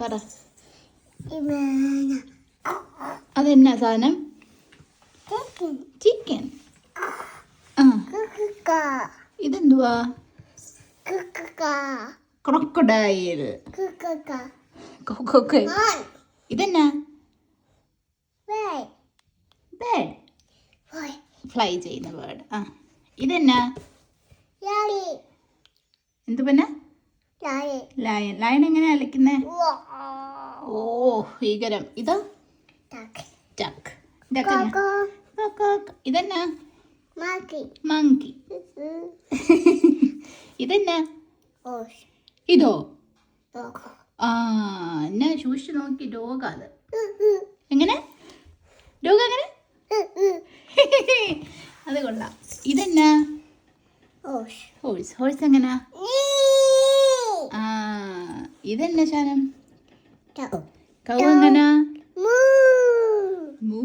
പറ. അതെന്നാ സാധനം? ചിക്കൻ. ഇതെന്തുവാ? ക്രൊക്കഡൈൽ. ഇതെന്നാ? ബേഡ്. ഫ്ലൈ ചെയ്യുന്ന ബേർഡ്. ഇതെന്നാ? എന്ത് പിന്നെ? ലയൺ. ലയൺ എങ്ങനെയാ അലക്കുന്നേ? ഓ ഭീകരം. ഇതോ? ഡക്ക്. ഇതെന്നാ? മങ്കി. ഇതെന്നാ? ഇതോ? എന്നാ സൂക്ഷിച്ചു നോക്കി. ഡോഗ്. അത് എങ്ങനെ? ഡോഗ് എങ്ങനെ? അത് കൊള്ളാം. ഇതെന്നാ? ഹോഴ്സ്. ഹോഴ്സ് എങ്ങനാ? ഇതെന്നാ സാധനം? കൗ എങ്ങനാ? മൂ.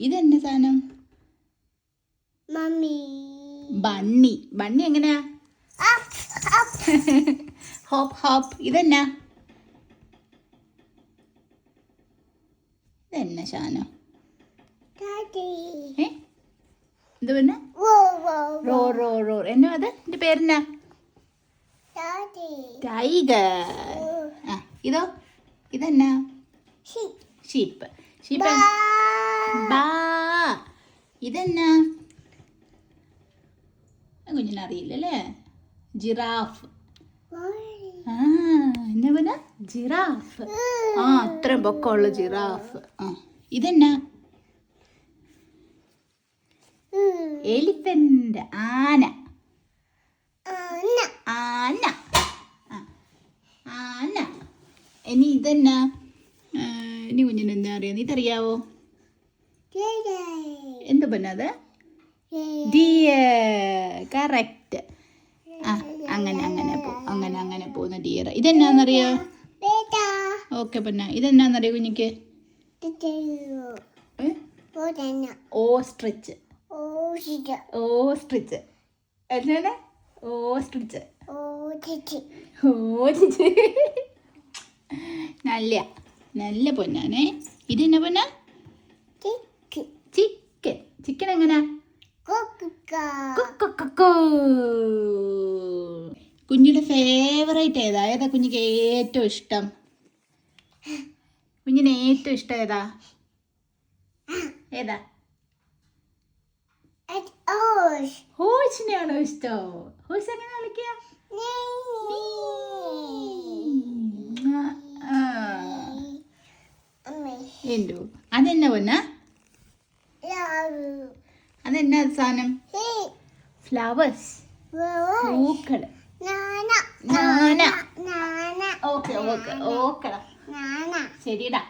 ഇതെന്നാ സാധനം? ബണ്ണി. ബണ്ണി എങ്ങനെയാ? Hop hop. ഇതെന്നാ? ഇതെന്നാ സാധനം? എന്ത് പിന്നെ? Roar roar roar. എന്നോ അത്? എന്റെ പേരെന്നാ? ടൈഗർ. ഇതോ? ഇതെന്നാ? ഷീപ്പ്. ഷീപ്പ്. ബാ. ഇതെന്നാ? കുഞ്ഞിനറിയില്ലല്ലേ? ജിറാഫ്. എന്നാ പിന്നെ? ജിറാഫ്. അത്രയും പൊക്കമുള്ള ജിറാഫ്. ഇതെന്നാ? എലിഫന്റ്. ആന. ആന. ആന. ഇനി ഇതെന്നാ? ഇനി കുഞ്ഞിന് എന്താ അറിയാം? ഇതറിയാവോ? എന്ത് പന്നത്? ഡിയർ. കറക്റ്റ്. അങ്ങനെ പോകുന്ന ഡിയർ. ഇതെന്നാന്നറിയോ? ഓക്കെ പിന്നെ. ഇതെന്നാന്നറിയോ കുഞ്ഞിക്ക്? ഓസ്ട്രിച്ച്. ഓസ്ട്രിച്ച്. എന്നാണ്? ഓസ്ട്രിച്ച്. ഓസ്ട്രിച്ച്. നല്ല പൊന്നാണേ. ഇതെന്നാ പൊന്ന? ചിക്കൻ. ചിക്കൻ എങ്ങനാ? കുഞ്ഞിയുടെ ഫേവറേറ്റ് ഏതാ? ഏതാ കുഞ്ഞിക്ക് ഏറ്റവും ഇഷ്ടം? കുഞ്ഞിന് ഏറ്റവും ഇഷ്ടം ഏതാ? ഏതാ? ഹോഴ്സിനെയാണോ ഇഷ്ടം? ഹോഴ്സ് എങ്ങനെ കളിക്കുക? എന്തോ അതെന്നാ പൊന്ന? അതെന്നാ സാധനം? ഫ്ലവേഴ്സ്. പൂക്കള്. ഓക്കെ ശരിടാ.